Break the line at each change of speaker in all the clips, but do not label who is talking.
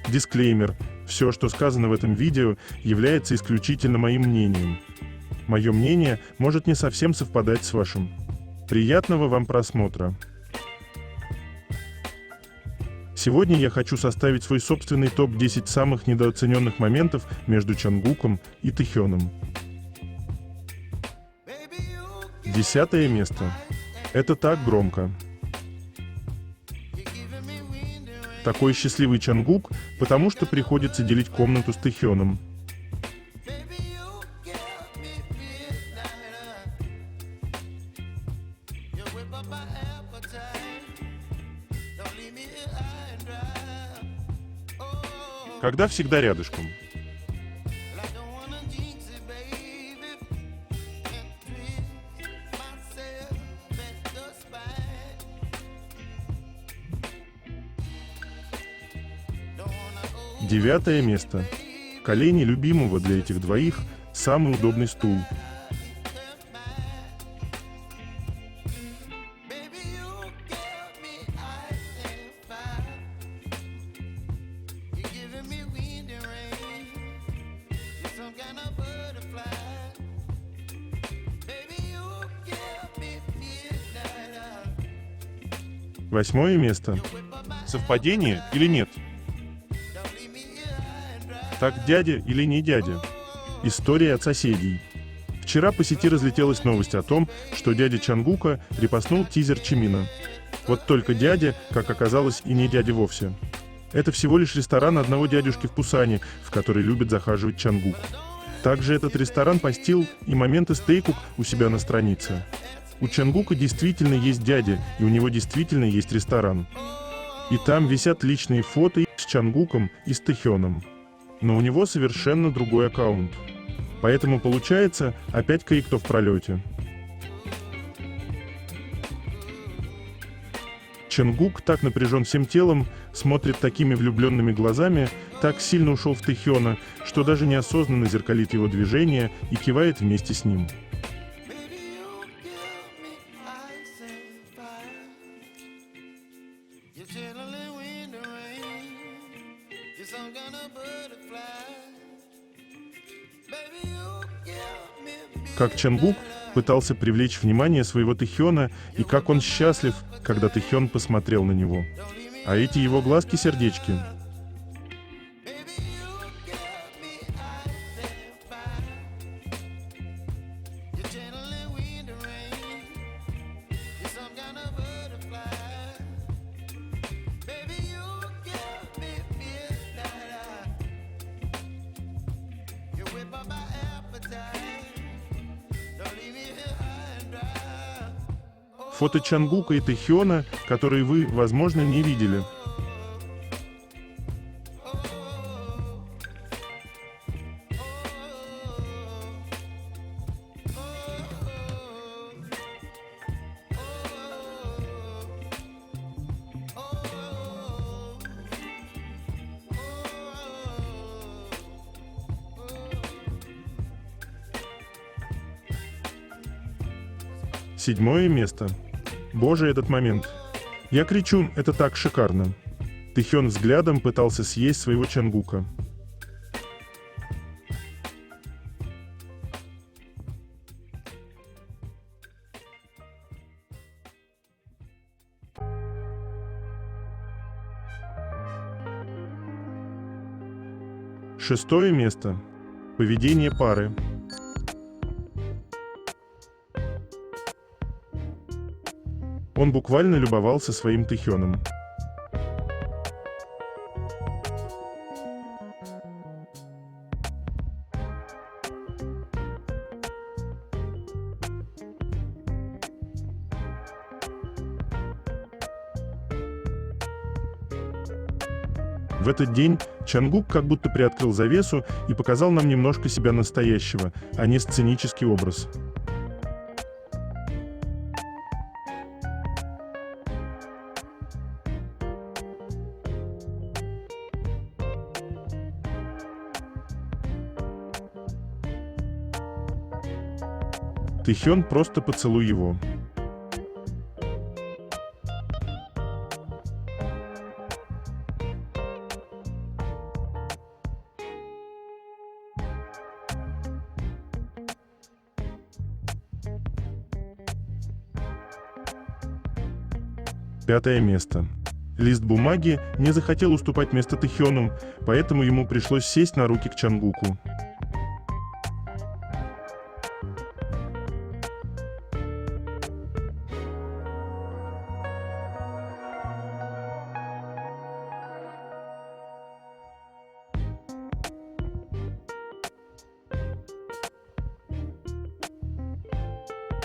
Дисклеймер. Все, что сказано в этом видео, является исключительно моим мнением. Мое мнение может не совсем совпадать с вашим. Приятного вам просмотра. Сегодня я хочу составить свой собственный топ-10 самых недооцененных моментов между Чонгуком и Тэхёном. 10 место. Это так громко. Такой счастливый Чонгук, потому что приходится делить комнату с Тэхёном. Когда всегда рядышком. Девятое место. Колени любимого для этих двоих – самый удобный стул. Восьмое место. Совпадение или нет? Так дядя или не дядя? История от соседей. Вчера по сети разлетелась новость о том, что дядя Чонгука репостнул тизер Чимина. Вот только дядя, как оказалось, и не дядя вовсе. Это всего лишь ресторан одного дядюшки в Пусане, в который любит захаживать Чонгук. Также этот ресторан постил и моменты с Тэйкук у себя на странице. У Чонгука действительно есть дядя, и у него действительно есть ресторан. И там висят личные фото с Чонгуком и с Тэхёном. Но у него совершенно другой аккаунт. Поэтому получается опять кое-кто в пролете. Чонгук так напряжен всем телом, смотрит такими влюбленными глазами, так сильно ушел в Тэхёна, что даже неосознанно зеркалит его движения и кивает вместе с ним. Как Чонгук пытался привлечь внимание своего Тэхёна, и как он счастлив, когда Тэхён посмотрел на него. А эти его глазки-сердечки. Фото Чонгука и Тэхёна, которые вы, возможно, не видели. Седьмое место. Боже, этот момент. Я кричу, это так шикарно. Тэхён взглядом пытался съесть своего Чонгука. Шестое место. Поведение пары. Он буквально любовался своим Тэхёном. В этот день Чонгук как будто приоткрыл завесу и показал нам немножко себя настоящего, а не сценический образ. Тэхён, просто поцелуй его. 5 место. Лист бумаги не захотел уступать место Тэхёну, поэтому ему пришлось сесть на руки к Чангуку.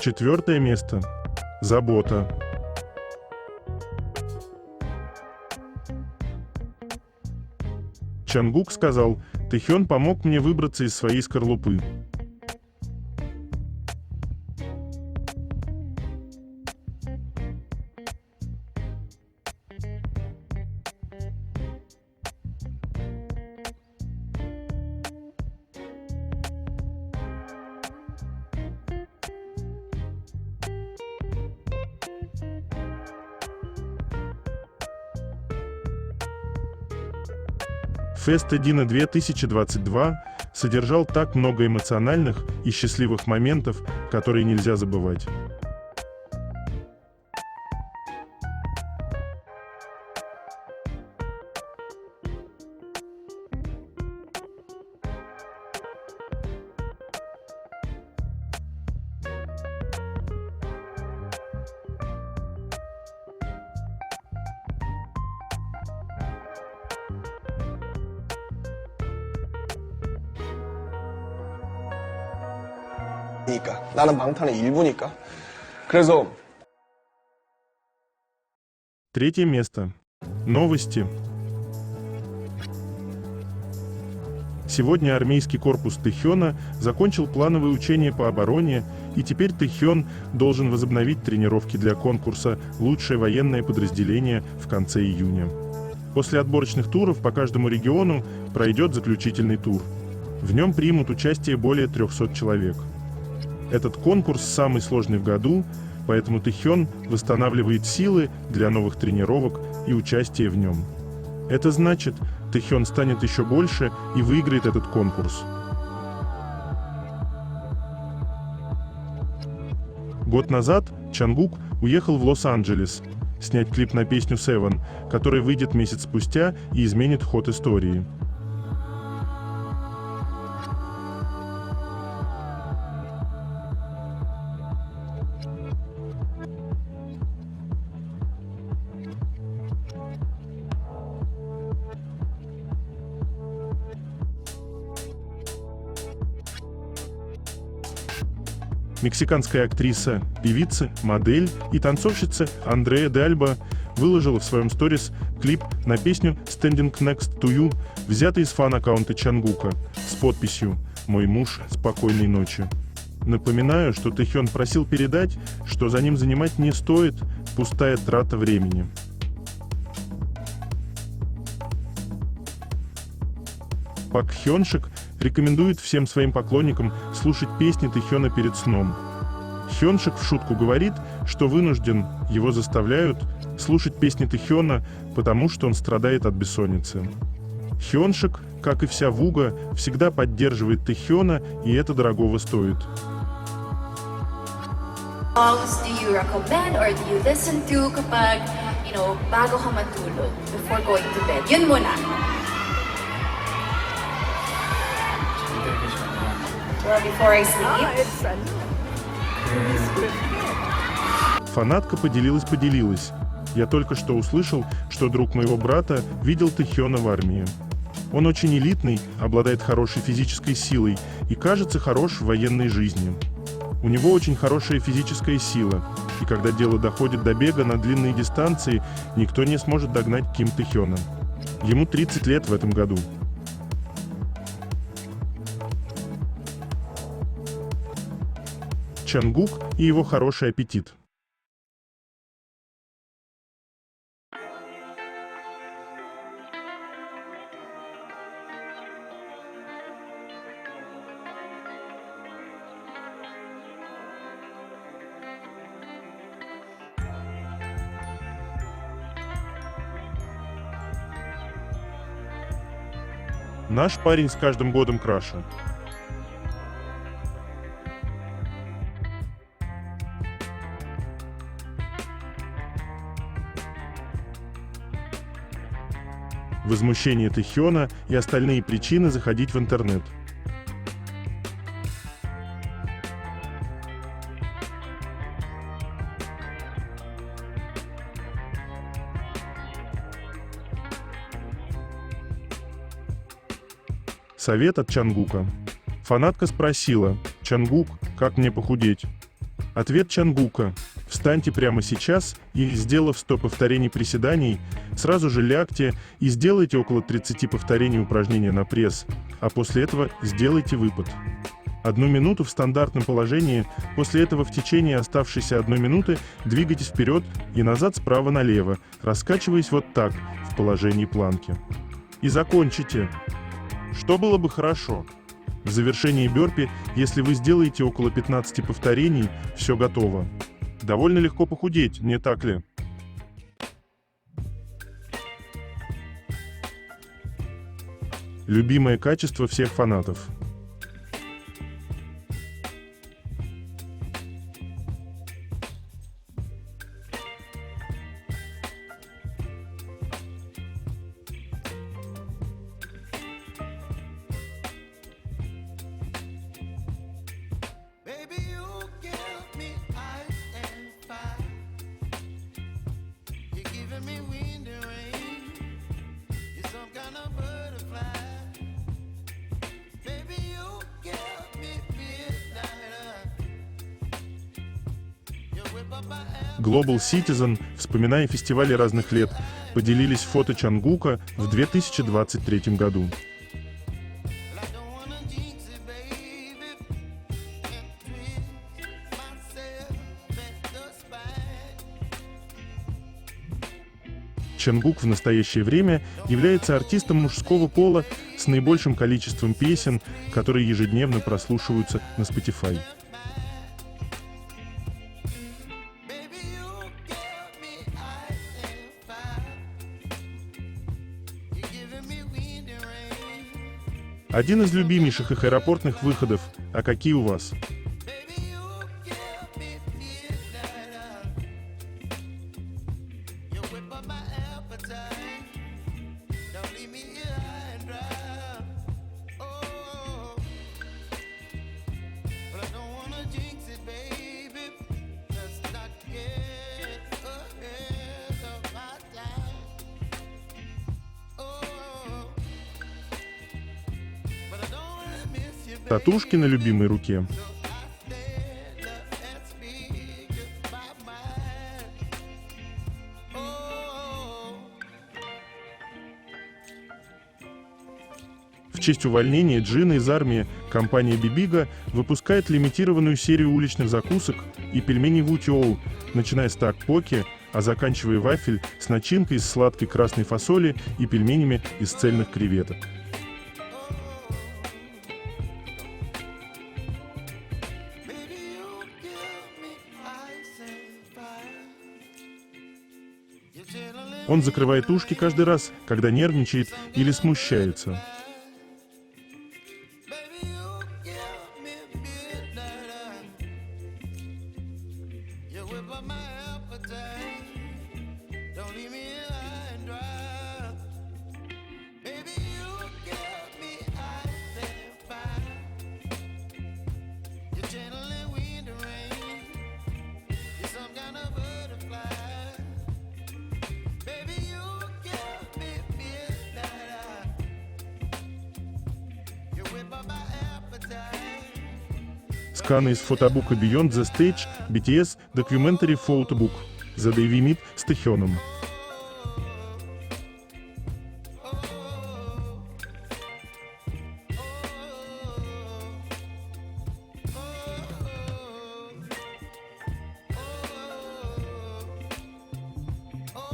Четвертое место. Забота. Чангук сказал: «Тэхён помог мне выбраться из своей скорлупы». Фест Эдина 2022 содержал так много эмоциональных и счастливых моментов, которые нельзя забывать.
나는 방탄의 일부니까. 그래서
Третье место. Новости. Сегодня армейский корпус Тэхёна закончил плановые учения по обороне, и теперь Тэхён должен возобновить тренировки для конкурса «Лучшее военное подразделение» в конце июня. После отборочных туров по каждому региону пройдет заключительный тур. В нем примут участие более 300 человек. Этот конкурс самый сложный в году, поэтому Тэхён восстанавливает силы для новых тренировок и участия в нем. Это значит, Тэхён станет еще больше и выиграет этот конкурс. Год назад Чангук уехал в Лос-Анджелес снять клип на песню Seven, который выйдет месяц спустя и изменит ход истории. Мексиканская актриса, певица, модель и танцовщица Андреа де Альба выложила в своем сторис клип на песню «Standing Next to You», взятый из фан-аккаунта Чангука, с подписью «Мой муж, спокойной ночи». Напоминаю, что Тэхён просил передать, что за ним занимать не стоит, пустая трата времени. Пак Хёншик рекомендует всем своим поклонникам слушать песни Тэхёна перед сном. Хёншик в шутку говорит, что вынужден, его заставляют слушать песни Тэхёна, потому что он страдает от бессонницы. Хёншик, как и вся Вуга, всегда поддерживает Тэхёна, и это дорогого стоит.
Songs do you recommend or do you listen to kapag, bago ka matulog, before going to bed? Yun muna. Well, before I sleep.
Фанатка поделилась. Я только что услышал, что друг моего брата видел Тэхёна в армии. Он очень элитный, обладает хорошей физической силой и, кажется, хорош в военной жизни. У него очень хорошая физическая сила, и когда дело доходит до бега на длинные дистанции, никто не сможет догнать Ким Тэхёна. Ему 30 лет в этом году. Чангук и его хороший аппетит. Наш парень с каждым годом краше. возмущение Тэхёна и остальные причины заходить в интернет. Совет от Чангука. Фанатка спросила: «Чангук, как мне похудеть?» Ответ Чангука: встаньте прямо сейчас и, сделав 100 повторений приседаний, сразу же лягте и сделайте около 30 повторений упражнения на пресс, а после этого сделайте выпад. 1 минуту в стандартном положении, после этого в течение оставшейся 1 минуты двигайтесь вперед и назад справа налево, раскачиваясь вот так, в положении планки. И закончите. Что было бы хорошо? В завершении бёрпи, если вы сделаете около 15 повторений, все готово. Довольно легко похудеть, не так ли? Любимое качество всех фанатов.
Baby, you give me ice and fire. You're giving me wind and rain. You're some kind of butterfly. Baby, you give me midnight. You whip up my ass.
Global Citizen, вспоминая фестивали разных лет, поделились фото Чангука в 2023 году.
I don't wanna jinx it, baby. And twist myself at the spine.
Чангук в настоящее время является артистом мужского пола с наибольшим количеством песен, которые ежедневно прослушиваются на Spotify.
Baby, you give me ice and fire. You're giving me wind and rain.
Один из любимейших их аэропортных выходов. А какие у вас?
Baby, you give me midnight. You whip up my appetite. Don't leave me here high and dry. Oh, but I don't wanna jinx it, baby. Let's not get ahead of my time. Oh, but I don't wanna miss you, baby.
Татушки на любимой руке. В честь увольнения Джина из армии компания Bibigo выпускает лимитированную серию уличных закусок и пельменей Вутиоу, начиная с такпоки, а заканчивая вафель с начинкой из сладкой красной фасоли и пельменями из цельных креветок. Он закрывает ушки каждый раз, когда нервничает или смущается. Сканы из фотобука Beyond the Stage BTS Documentary Photobook The Day We Meet с Тэхёном.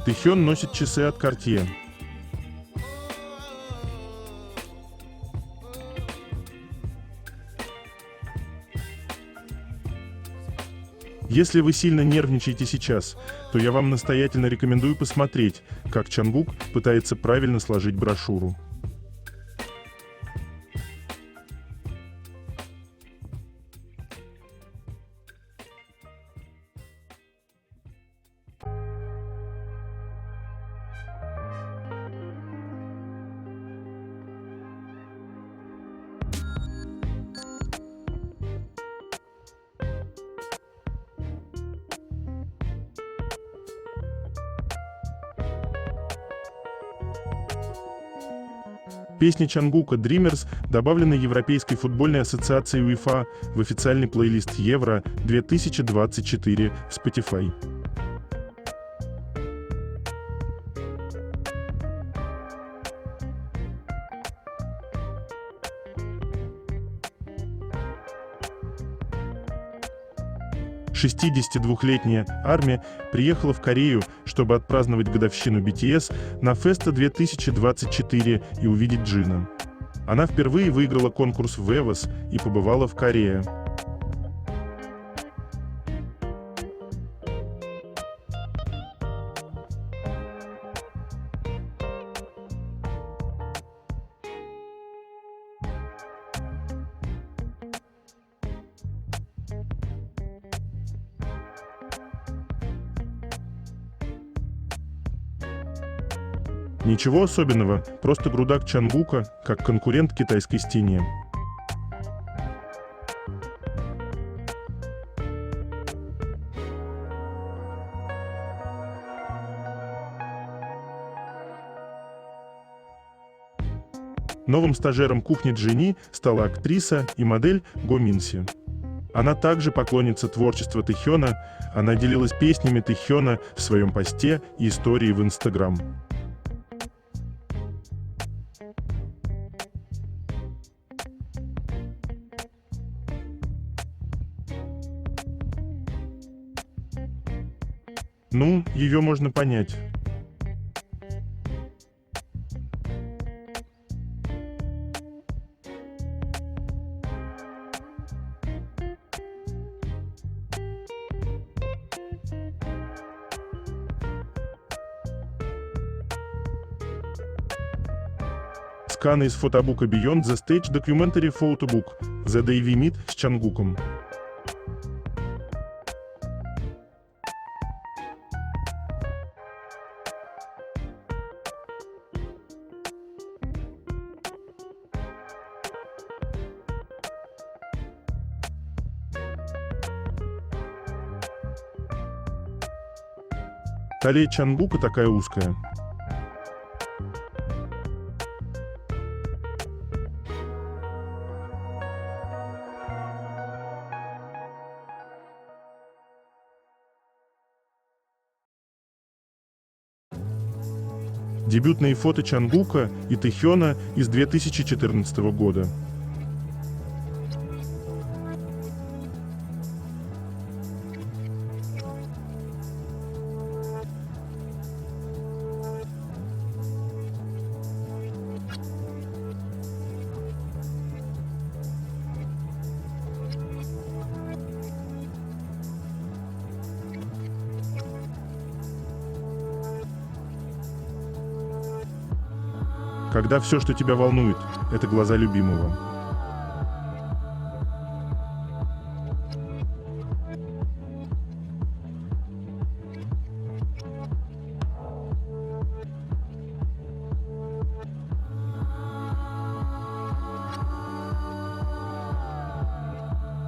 Тэхён носит часы от Cartier. Если вы сильно нервничаете сейчас, то я вам настоятельно рекомендую посмотреть, как Чангук пытается правильно сложить брошюру. Песни Чангука «Dreamers» добавлены Европейской футбольной ассоциацией УЕФА в официальный плейлист Евро 2024 Spotify. «62-летняя армия приехала в Корею, чтобы отпраздновать годовщину BTS на Феста 2024 и увидеть Джина. Она впервые выиграла конкурс в Эвос и побывала в Корее. Ничего особенного, просто грудак Чангука, как конкурент китайской стене. Новым стажером кухни Джини стала актриса и модель Го Минси. Она также поклонница творчества Тэхёна, она делилась песнями Тэхёна в своем посте и истории в Instagram. Ну, ее можно понять. Сканы из фотобука Beyond the Stage Documentary Photobook The Day We Meet с Чангуком. Талия Чангука такая узкая. Дебютные фото Чангука и Тэхёна из 2014 года. Когда все, что тебя волнует, это глаза любимого.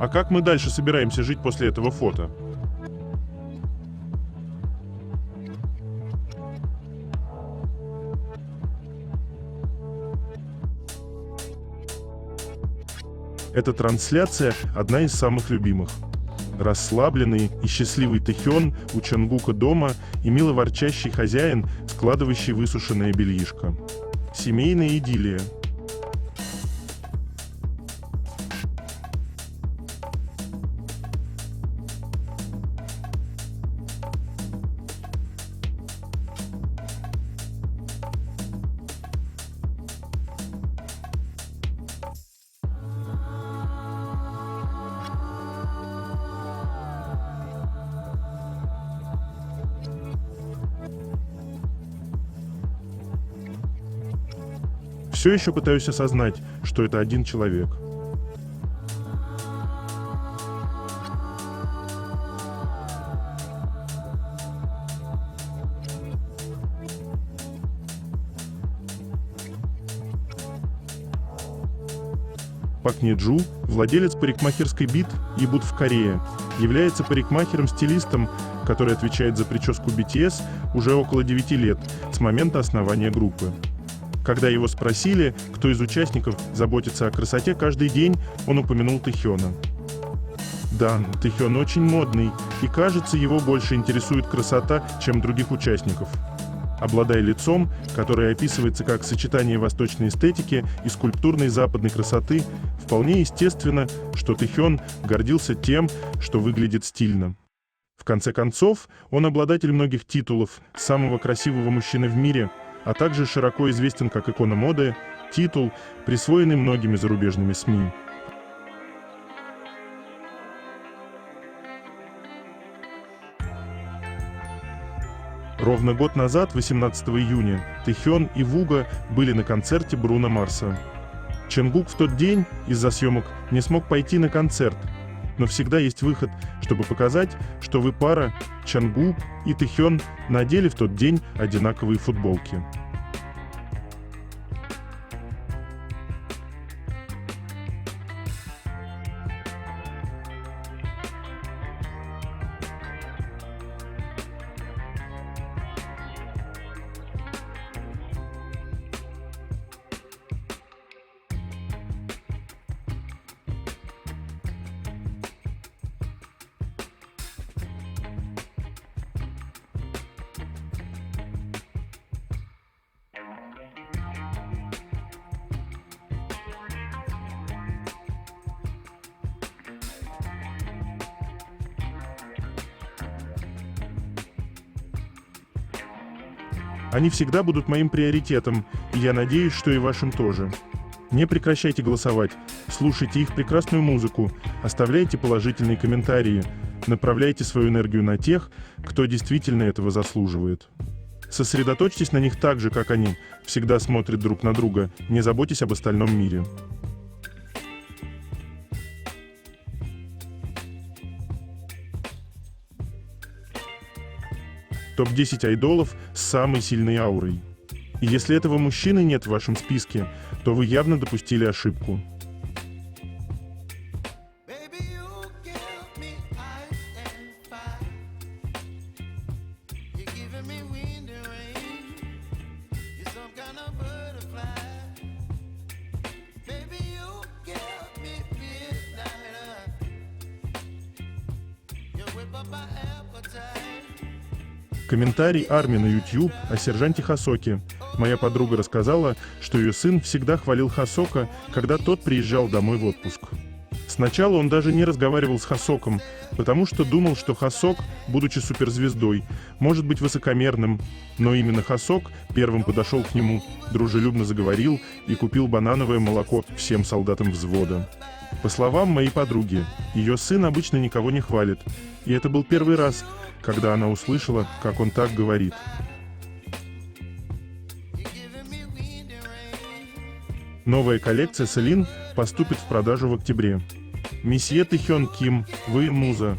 А как мы дальше собираемся жить после этого фото? Эта трансляция одна из самых любимых. Расслабленный и счастливый Тэхён у Чангука дома и мило ворчащий хозяин, складывающий высушенное бельишко. Семейная идиллия. Все еще пытаюсь осознать, что это один человек. Пак Не Джу, владелец парикмахерской Бит и Бут в Корее, является парикмахером-стилистом, который отвечает за прическу BTS уже около 9 лет с момента основания группы. Когда его спросили, кто из участников заботится о красоте каждый день, он упомянул Тэхёна. Да, Тэхён очень модный, и кажется, его больше интересует красота, чем других участников. Обладая лицом, которое описывается как сочетание восточной эстетики и скульптурной западной красоты, вполне естественно, что Тэхён гордился тем, что выглядит стильно. В конце концов, он обладатель многих титулов самого красивого мужчины в мире, а также широко известен как икона моды, титул, присвоенный многими зарубежными СМИ. Ровно год назад, 18 июня, Тэхён и Вуга были на концерте Бруно Марса. Чонгук в тот день из-за съемок не смог пойти на концерт, но всегда есть выход, чтобы показать, что вы пара. Чонгук и Тэхён надели в тот день одинаковые футболки. Они всегда будут моим приоритетом, и я надеюсь, что и вашим тоже. Не прекращайте голосовать, слушайте их прекрасную музыку, оставляйте положительные комментарии, направляйте свою энергию на тех, кто действительно этого заслуживает. Сосредоточьтесь на них так же, как они всегда смотрят друг на друга, не заботьтесь об остальном мире. Топ-10 айдолов с самой сильной аурой. И если этого мужчины нет в вашем списке, то вы явно допустили ошибку.
Baby, you give me ice and fire. You're giving me wind and rain. You're some kind of butterfly. Baby, you give me midnight. You whip up my appetite.
Комментарий Арми на YouTube о сержанте Хосоке. Моя подруга рассказала, что ее сын всегда хвалил Хосока, когда тот приезжал домой в отпуск. Сначала он даже не разговаривал с Хосоком, потому что думал, что Хосок, будучи суперзвездой, может быть высокомерным, но именно Хосок первым подошел к нему, дружелюбно заговорил и купил банановое молоко всем солдатам взвода. По словам моей подруги, ее сын обычно никого не хвалит, и это был первый раз, когда она услышала, как он так говорит. Новая коллекция Celine поступит в продажу в октябре. Месье Тэхён Ким, вы муза.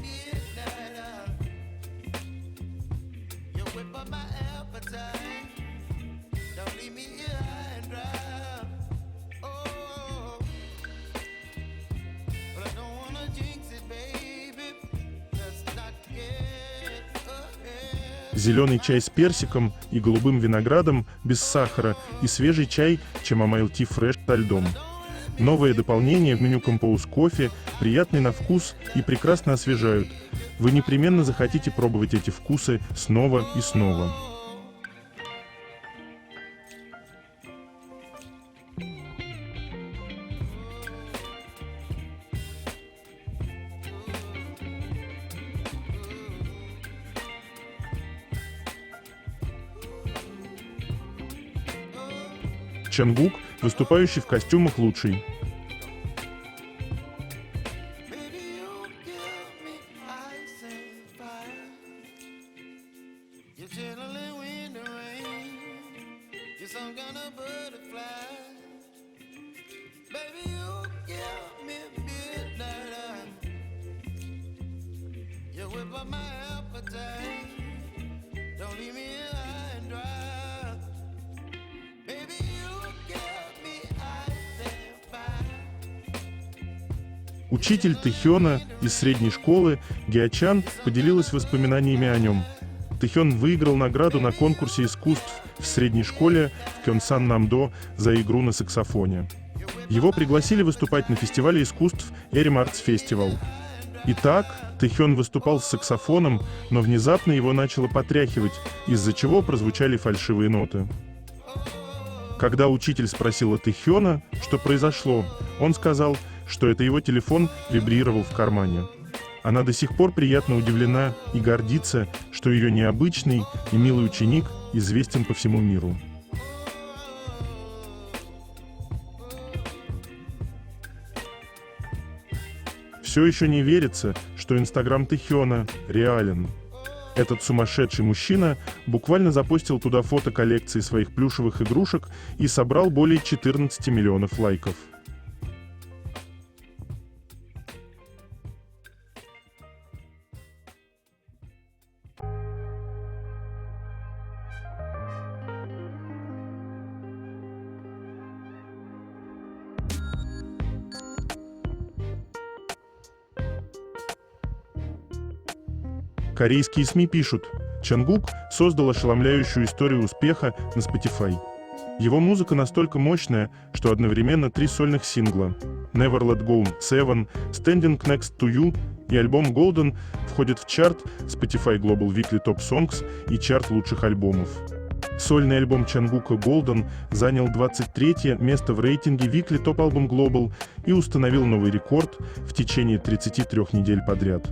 Зеленый чай с персиком и голубым виноградом без сахара и свежий чай Chamomile Tea Fresh со льдом. Новое дополнение в меню Compose Coffee, приятный на вкус и прекрасно освежают. Вы непременно захотите пробовать эти вкусы снова и снова. Чонгук, выступающий в костюмах лучший. Учитель Тэхёна из средней школы Геочан поделилась воспоминаниями о нем. Тэхён выиграл награду на конкурсе искусств в средней школе в Кёнсан-Намдо за игру на саксофоне. Его пригласили выступать на фестивале искусств Эрим Артс Фестивал. Итак, Тэхён выступал с саксофоном, но внезапно его начало потряхивать, из-за чего прозвучали фальшивые ноты. Когда учитель спросила Тэхёна, что произошло, он сказал, что это его телефон вибрировал в кармане. Она до сих пор приятно удивлена и гордится, что ее необычный и милый ученик известен по всему миру. Все еще не верится, что Инстаграм Тэхёна реален. Этот сумасшедший мужчина буквально запостил туда фото коллекции своих плюшевых игрушек и собрал более 14 миллионов лайков. Корейские СМИ пишут, Чангук создал ошеломляющую историю успеха на Spotify. Его музыка настолько мощная, что одновременно 3 сольных сингла «Never Let Go», «Seven», «Standing Next to You» и альбом «Golden» входят в чарт Spotify Global Weekly Top Songs и чарт лучших альбомов. Сольный альбом Чангука «Golden» занял 23-е место в рейтинге Weekly Top Album Global и установил новый рекорд в течение 33 недель подряд.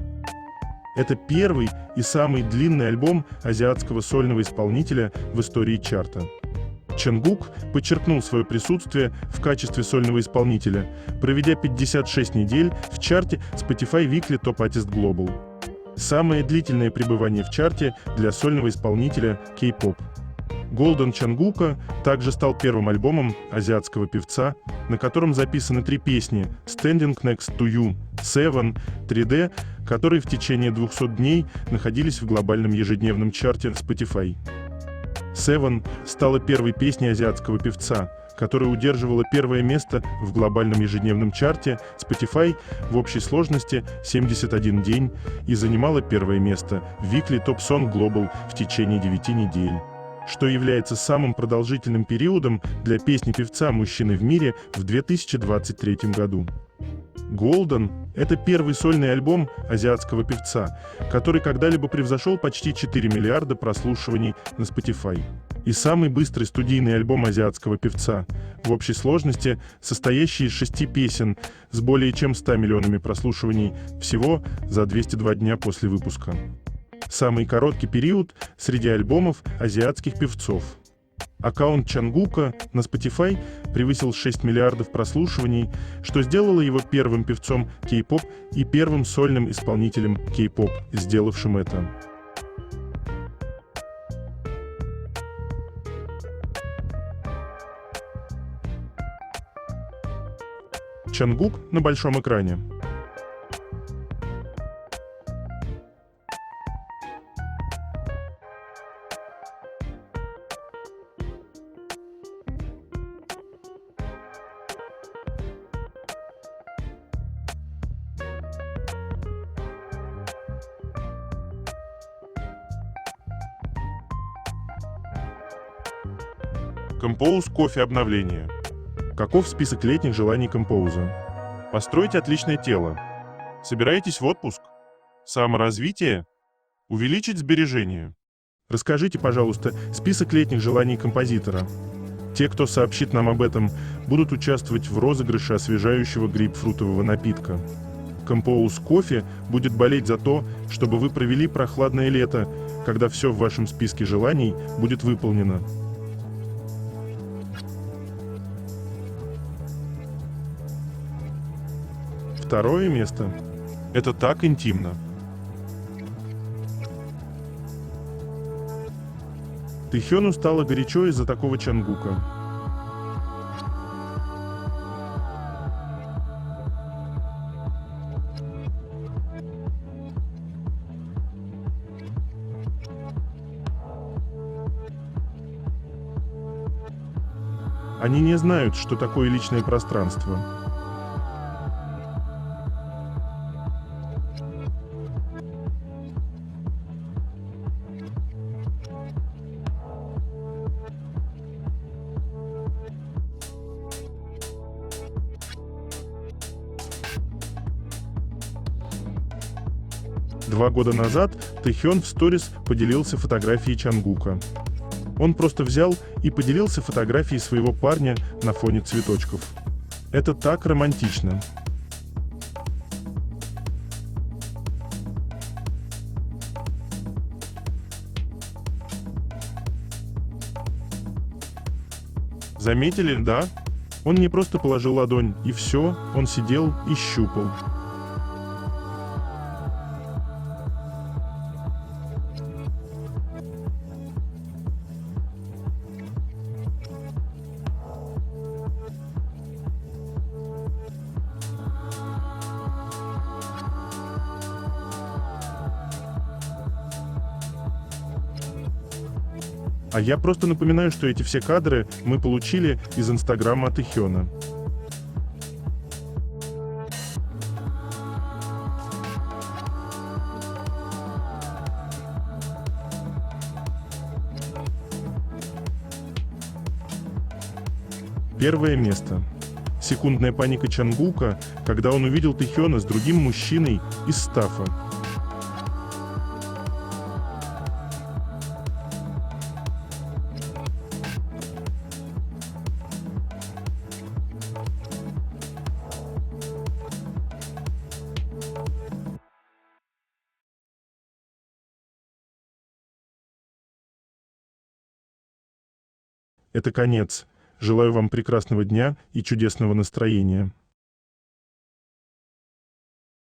Это первый и самый длинный альбом азиатского сольного исполнителя в истории чарта. Чангук подчеркнул свое присутствие в качестве сольного исполнителя, проведя 56 недель в чарте Spotify Weekly Top Artist Global. Самое длительное пребывание в чарте для сольного исполнителя K-pop. Golden Чангука также стал первым альбомом азиатского певца, на котором записаны 3 песни «Standing Next to You», «Seven», «3D», которые в течение 200 дней находились в глобальном ежедневном чарте Spotify. «Seven» стала первой песней азиатского певца, которая удерживала первое место в глобальном ежедневном чарте Spotify в общей сложности 71 день и занимала первое место в Weekly Top Song Global в течение 9 недель, что является самым продолжительным периодом для песни певца-мужчины в мире в 2023 году. «Golden» — это первый сольный альбом азиатского певца, который когда-либо превзошел почти 4 миллиарда прослушиваний на Spotify. И самый быстрый студийный альбом азиатского певца, в общей сложности состоящий из 6 песен с более чем 100 миллионами прослушиваний всего за 202 дня после выпуска. Самый короткий период среди альбомов азиатских певцов. Аккаунт Чангука на Spotify превысил 6 миллиардов прослушиваний, что сделало его первым певцом K-pop и первым сольным исполнителем K-pop, сделавшим это. Чангук на большом экране. Compose кофе обновление. Каков список летних желаний Compose? Постройте отличное тело. Собираетесь в отпуск? Саморазвитие? Увеличить сбережения? Расскажите, пожалуйста, список летних желаний композитора. Те, кто сообщит нам об этом, будут участвовать в розыгрыше освежающего грейпфрутового напитка. Compose кофе будет болеть за то, чтобы вы провели прохладное лето, когда все в вашем списке желаний будет выполнено. Второе место. Это так интимно. Тэхёну стало горячо из-за такого Чангука. Они не знают, что такое личное пространство. 2 года назад Тэхён в сторис поделился фотографией Чангука. Он просто взял и поделился фотографией своего парня на фоне цветочков. Это так романтично. Заметили, да? Он не просто положил ладонь, и все, он сидел и щупал. А я просто напоминаю, что эти все кадры мы получили из инстаграма Тэхёна. Первое место. Секундная паника Чангука, когда он увидел Тэхёна с другим мужчиной из стафа. Это конец. Желаю вам прекрасного дня и чудесного настроения.